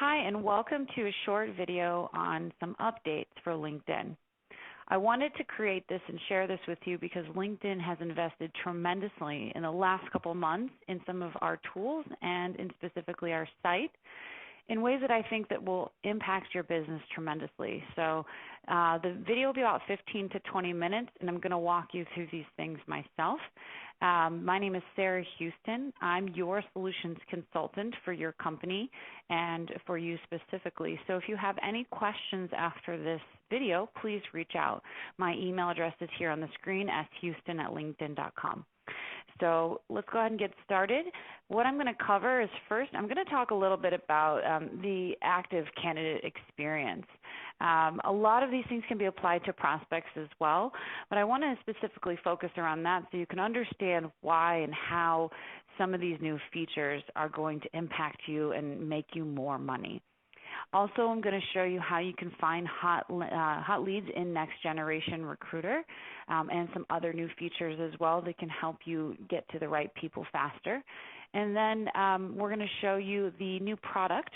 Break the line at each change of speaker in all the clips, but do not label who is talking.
Hi, and welcome to a short video on some updates for LinkedIn. I wanted to create this and share this with you because LinkedIn has invested tremendously in the last couple months in some of our tools and in specifically our site in ways that I think that will impact your business tremendously. So the video will be about 15 to 20 minutes, and I'm going to walk you through these things myself. My name is Sarah Houston. I'm your solutions consultant for your company and for you specifically. So if you have any questions after this video, please reach out. My email address is here on the screen, shouston@linkedin.com. So let's go ahead and get started. What I'm going to cover is first, I'm going to talk a little bit about the active candidate experience. A lot of these things can be applied to prospects as well, but I want to specifically focus around that so you can understand why and how some of these new features are going to impact you and make you more money. Also, I'm going to show you how you can find hot leads in Next Generation Recruiter and some other new features as well that can help you get to the right people faster. And then we're going to show you the new product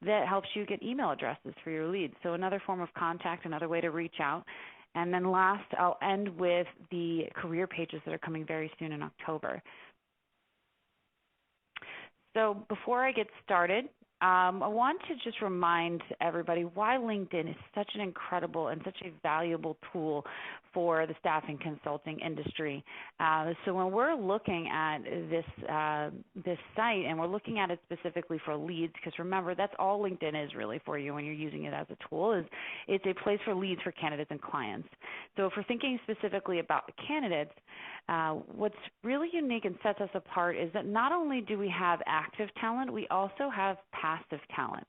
that helps you get email addresses for your leads. So another form of contact, another way to reach out. And then last, I'll end with the career pages that are coming very soon in October. So before I get started, I want to just remind everybody why LinkedIn is such an incredible and such a valuable tool for the staffing consulting industry. So when we're looking at this site and we're looking at it specifically for leads, because remember, that's all LinkedIn is really for you when you're using it as a tool, is it's a place for leads for candidates and clients. So if we're thinking specifically about the candidates, what's really unique and sets us apart is that not only do we have active talent, we also have passive talent.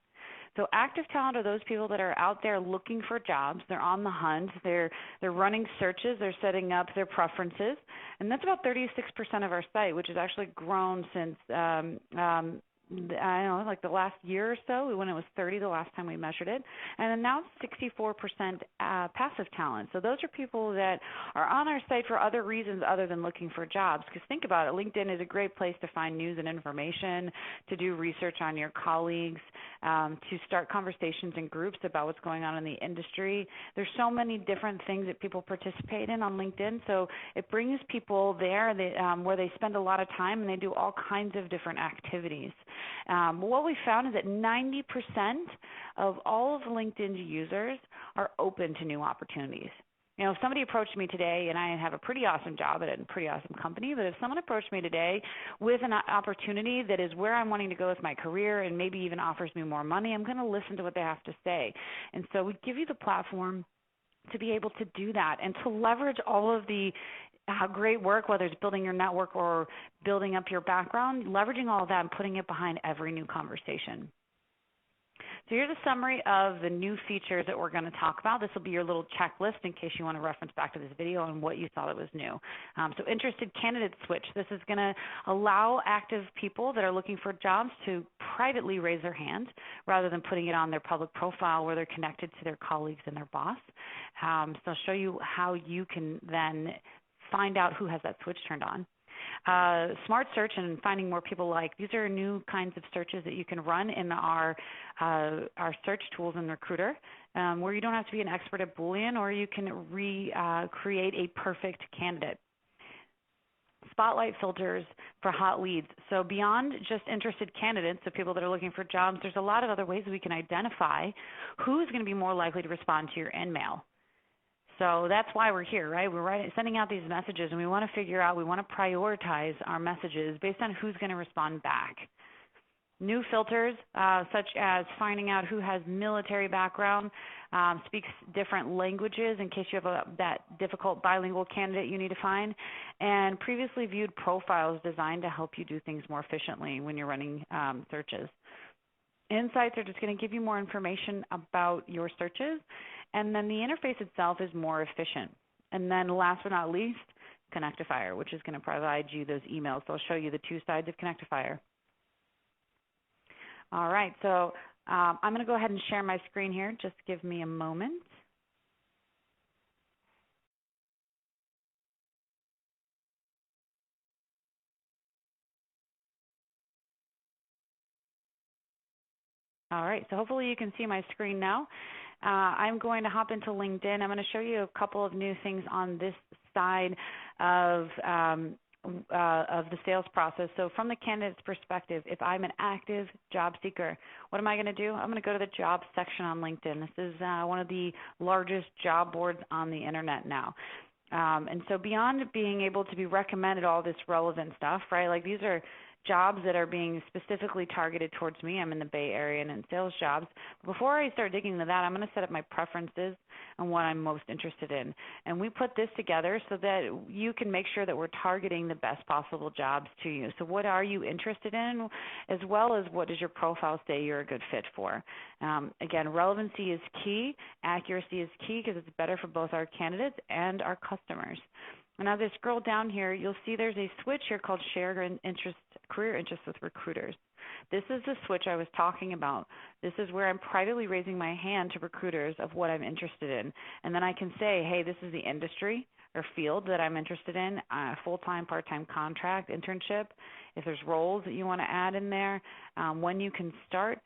So active talent are those people that are out there looking for jobs. They're on the hunt. They're running searches. They're setting up their preferences. And that's about 36% of our site, which has actually grown since I don't know, like the last year or so, when it was 30 the last time we measured it. And then now it's 64% passive talent. So those are people that are on our site for other reasons other than looking for jobs. Because think about it, LinkedIn is a great place to find news and information, to do research on your colleagues, to start conversations in groups about what's going on in the industry. There's so many different things that people participate in on LinkedIn. So it brings people there where they spend a lot of time and they do all kinds of different activities. What we found is that 90% of all of LinkedIn's users are open to new opportunities. You know, if somebody approached me today, and I have a pretty awesome job at a pretty awesome company, but if someone approached me today with an opportunity that is where I'm wanting to go with my career and maybe even offers me more money, I'm going to listen to what they have to say. And so we give you the platform to be able to do that and to leverage all of the great work, whether it's building your network or building up your background, leveraging all of that and putting it behind every new conversation. So here's a summary of the new features that we're going to talk about. This will be your little checklist in case you want to reference back to this video on what you thought it was new. So interested candidate switch. This is going to allow active people that are looking for jobs to privately raise their hand rather than putting it on their public profile where they're connected to their colleagues and their boss. So I'll show you how you can then find out who has that switch turned on. Smart search and finding more people like. These are new kinds of searches that you can run in our search tools in Recruiter, where you don't have to be an expert at Boolean, or you can create a perfect candidate. Spotlight filters for hot leads. So beyond just interested candidates, so people that are looking for jobs, there's a lot of other ways we can identify who's going to be more likely to respond to your email. So that's why we're here, right? We're sending out these messages, and we want to figure out, we want to prioritize our messages based on who's going to respond back. New filters, such as finding out who has military background, speaks different languages in case you have that difficult bilingual candidate you need to find, and previously viewed profiles designed to help you do things more efficiently when you're running searches. Insights are just going to give you more information about your searches, and then the interface itself is more efficient. And then last but not least, Connectifier, which is going to provide you those emails. So I'll show you the two sides of Connectifier. All right, so I'm going to go ahead and share my screen here. Just give me a moment. All right, so hopefully you can see my screen now. I'm going to hop into LinkedIn. I'm going to show you a couple of new things on this side of the sales process. So from the candidate's perspective, if I'm an active job seeker, what am I going to do? I'm going to go to the jobs section on LinkedIn. This is one of the largest job boards on the internet now. And so beyond being able to be recommended all this relevant stuff, right? Like these are jobs that are being specifically targeted towards me. I'm in the Bay Area and in sales jobs. Before I start digging into that, I'm going to set up my preferences and what I'm most interested in. And we put this together so that you can make sure that we're targeting the best possible jobs to you. So what are you interested in, as well as what does your profile say you're a good fit for? Again, relevancy is key. Accuracy is key because it's better for both our candidates and our customers. And as I scroll down here, you'll see there's a switch here called Share Interest, Career Interests with Recruiters. This is the switch I was talking about. This is where I'm privately raising my hand to recruiters of what I'm interested in. And then I can say, hey, this is the industry or field that I'm interested in, full-time, part-time contract, internship. If there's roles that you want to add in there, when you can start,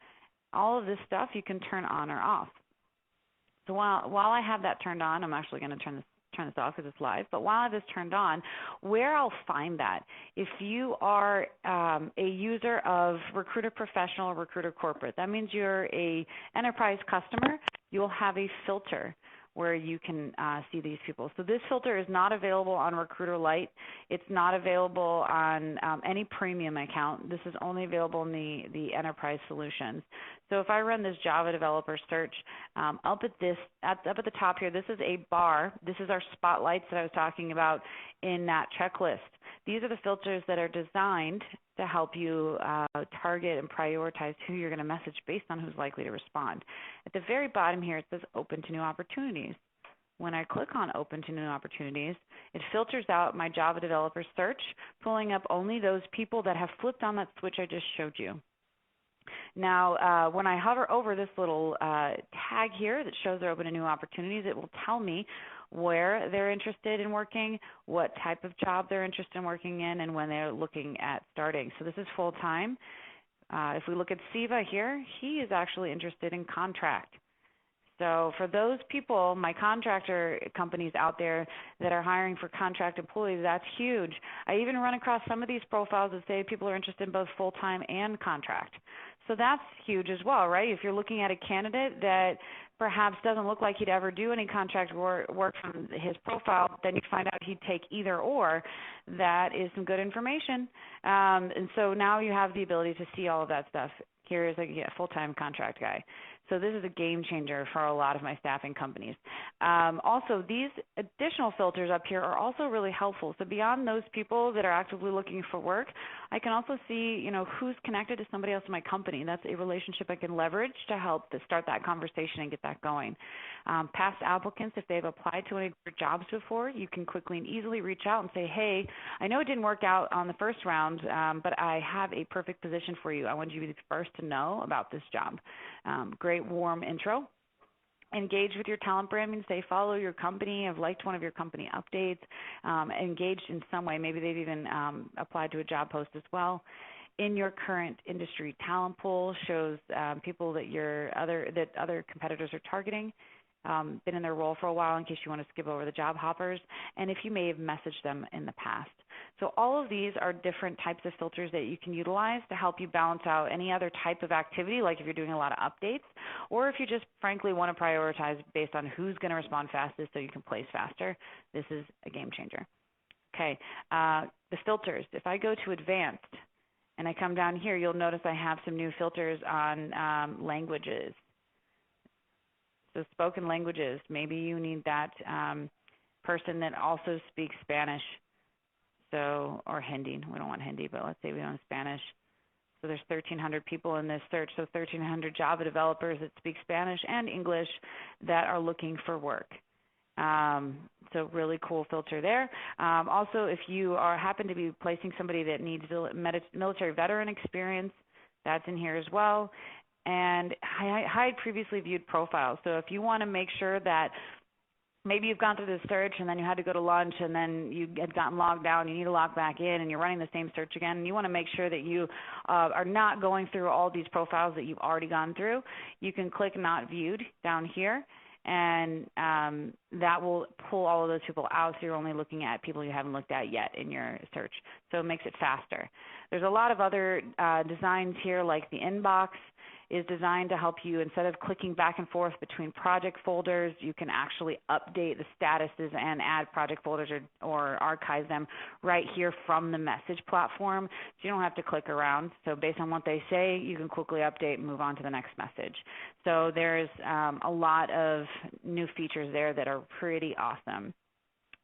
all of this stuff you can turn on or off. So while I have that turned on, I'm actually going to turn this off because it's live, but while I have this turned on, where I'll find that, if you are a user of Recruiter Professional or Recruiter Corporate, that means you're a enterprise customer, you'll have a filter where you can see these people. So this filter is not available on Recruiter Lite. It's not available on any premium account. This is only available in the enterprise solutions. So if I run this Java developer search, up at the top here, this is a bar. This is our spotlights that I was talking about in that checklist. These are the filters that are designed to help you target and prioritize who you're going to message based on who's likely to respond. At the very bottom here, it says Open to New Opportunities. When I click on Open to New Opportunities, it filters out my Java developer search, pulling up only those people that have flipped on that switch I just showed you. Now, when I hover over this little tag here that shows they're open to new opportunities, it will tell me where they're interested in working, what type of job they're interested in working in, and when they're looking at starting. So this is full-time. If we look at Siva here, he is actually interested in contract. So for those people, my contractor companies out there that are hiring for contract employees, that's huge. I even run across some of these profiles that say people are interested in both full-time and contract. So that's huge as well, right? If you're looking at a candidate that perhaps doesn't look like he'd ever do any contract work from his profile, then you find out he'd take either or. That is some good information. And so now you have the ability to see all of that stuff. Here is a full-time contract guy. So this is a game changer for a lot of my staffing companies. Also, these additional filters up here are also really helpful. So beyond those people that are actively looking for work, I can also see, who's connected to somebody else in my company. That's a relationship I can leverage to help to start that conversation and get that going. Past applicants, if they've applied to any of your jobs before, you can quickly and easily reach out and say, hey, I know it didn't work out on the first round, but I have a perfect position for you. I want you to be the first to know about this job. Great warm intro. Engage with your talent brand means they follow your company, have liked one of your company updates, engaged in some way. Maybe they've even applied to a job post as well. In your current industry talent pool shows people that other competitors are targeting. Been in their role for a while in case you want to skip over the job hoppers, and if you may have messaged them in the past. So all of these are different types of filters that you can utilize to help you balance out any other type of activity, like if you're doing a lot of updates, or if you just frankly want to prioritize based on who's going to respond fastest so you can place faster. This is a game changer. Okay, the filters. If I go to advanced and I come down here, you'll notice I have some new filters on languages. So spoken languages, maybe you need that person that also speaks Spanish, or Hindi. We don't want Hindi, but let's say we want Spanish. So there's 1,300 people in this search, so 1,300 Java developers that speak Spanish and English that are looking for work. So really cool filter there. Also, if you happen to be placing somebody that needs military veteran experience, that's in here as well. And hide previously viewed profiles. So if you want to make sure that maybe you've gone through the search and then you had to go to lunch and then you had gotten logged out and you need to log back in and you're running the same search again, and you want to make sure that you are not going through all these profiles that you've already gone through. You can click Not Viewed down here, and that will pull all of those people out, so you're only looking at people you haven't looked at yet in your search. So it makes it faster. There's a lot of other designs here, like the inbox is designed to help you, instead of clicking back and forth between project folders, you can actually update the statuses and add project folders or archive them right here from the message platform. So you don't have to click around. So based on what they say, you can quickly update and move on to the next message. So there's a lot of new features there that are pretty awesome.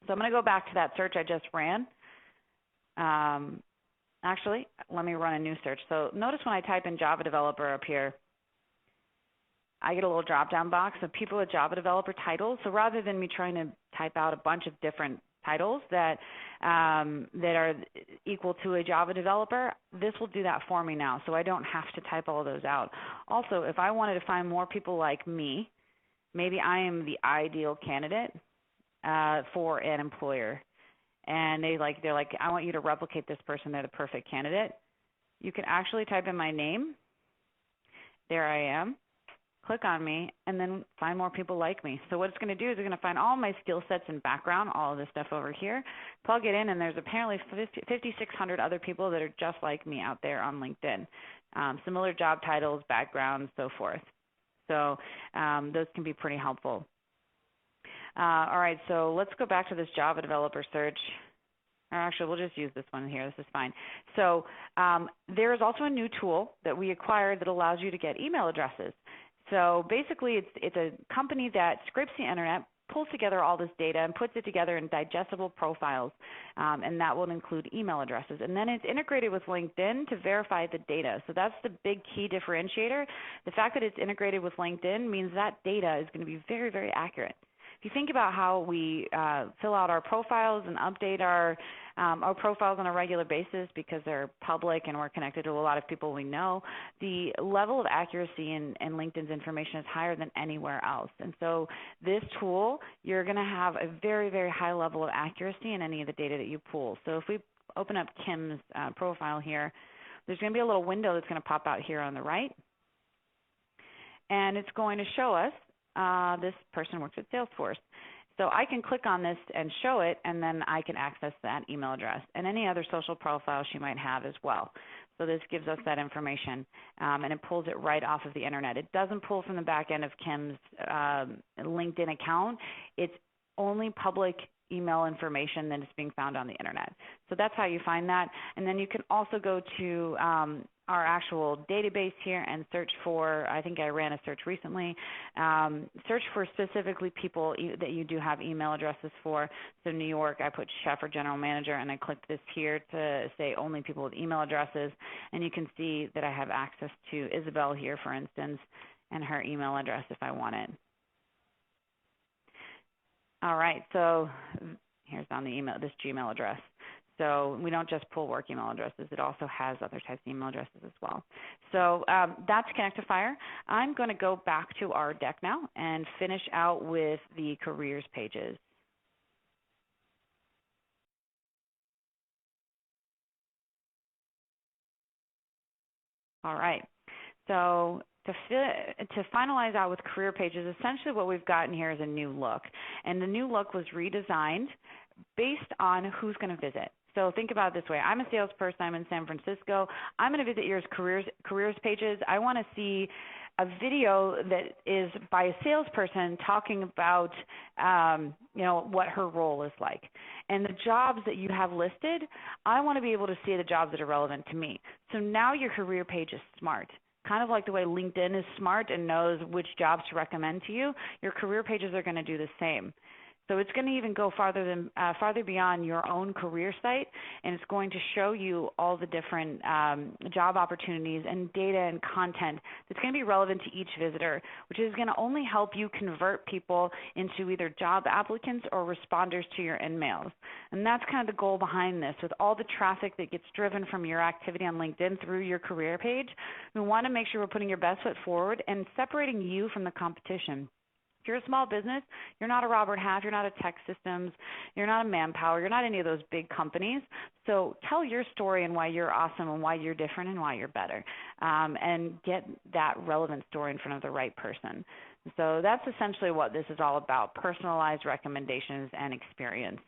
So I'm going to go back to that search I just ran. Actually, let me run a new search. So notice when I type in Java developer up here, I get a little drop-down box of people with Java developer titles. So rather than me trying to type out a bunch of different titles that are equal to a Java developer, this will do that for me now. So I don't have to type all of those out. Also, if I wanted to find more people like me, maybe I am the ideal candidate for an employer, and they're like, I want you to replicate this person. They're the perfect candidate. You can actually type in my name. There I am. Click on me, and then find more people like me. So what it's going to do is it's going to find all my skill sets and background, all of this stuff over here, plug it in, and there's apparently 5,600 other people that are just like me out there on LinkedIn. Similar job titles, backgrounds, so forth. So those can be pretty helpful. All right, so let's go back to this Java developer search. Or actually, we'll just use this one here. This is fine. So there is also a new tool that we acquired that allows you to get email addresses. So basically, it's a company that scrapes the internet, pulls together all this data, and puts it together in digestible profiles, and that will include email addresses. And then it's integrated with LinkedIn to verify the data. So that's the big key differentiator. The fact that it's integrated with LinkedIn means that data is going to be very, very accurate. If you think about how we fill out our profiles and update our profiles on a regular basis because they're public and we're connected to a lot of people we know, the level of accuracy in LinkedIn's information is higher than anywhere else. And so this tool, you're going to have a very, very high level of accuracy in any of the data that you pull. So if we open up Kim's profile here, there's going to be a little window that's going to pop out here on the right. And it's going to show us this person works at Salesforce. So I can click on this and show it, and then I can access that email address and any other social profiles she might have as well. So this gives us that information, and it pulls it right off of the internet. It doesn't pull from the back end of Kim's LinkedIn account. It's only public email information that is being found on the internet. So that's how you find that. And then you can also go to our actual database here and search for, I think I ran a search recently, search for specifically people that you do have email addresses for. So New York, I put chef or general manager, and I clicked this here to say only people with email addresses. And you can see that I have access to Isabel here, for instance, and her email address if I want it. All right, so here's on the email, this Gmail address. So we don't just pull work email addresses. It also has other types of email addresses as well. So that's Connectifier. I'm going to go back to our deck now and finish out with the careers pages. All right. So to finalize out with career pages, essentially what we've gotten here is a new look. And the new look was redesigned based on who's going to visit. So think about it this way. I'm a salesperson. I'm in San Francisco. I'm going to visit your careers pages. I want to see a video that is by a salesperson talking about, what her role is like. And the jobs that you have listed, I want to be able to see the jobs that are relevant to me. So now your career page is smart. Kind of like the way LinkedIn is smart and knows which jobs to recommend to you, your career pages are going to do the same. So it's going to even go farther beyond your own career site, and it's going to show you all the different job opportunities and data and content that's going to be relevant to each visitor, which is going to only help you convert people into either job applicants or responders to your InMails. And that's kind of the goal behind this. With all the traffic that gets driven from your activity on LinkedIn through your career page, we want to make sure we're putting your best foot forward and separating you from the competition. If you're a small business, you're not a Robert Half, you're not a Tech Systems, you're not a Manpower, you're not any of those big companies. So tell your story and why you're awesome and why you're different and why you're better, and get that relevant story in front of the right person. So that's essentially what this is all about, personalized recommendations and experience.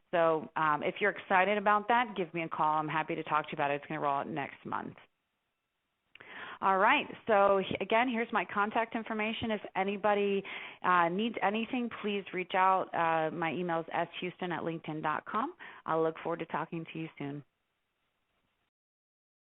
So if you're excited about that, give me a call. I'm happy to talk to you about it. It's going to roll out next month. All right. So again, here's my contact information. If anybody needs anything, please reach out. My email is shouston@linkedin.com. I'll look forward to talking to you soon.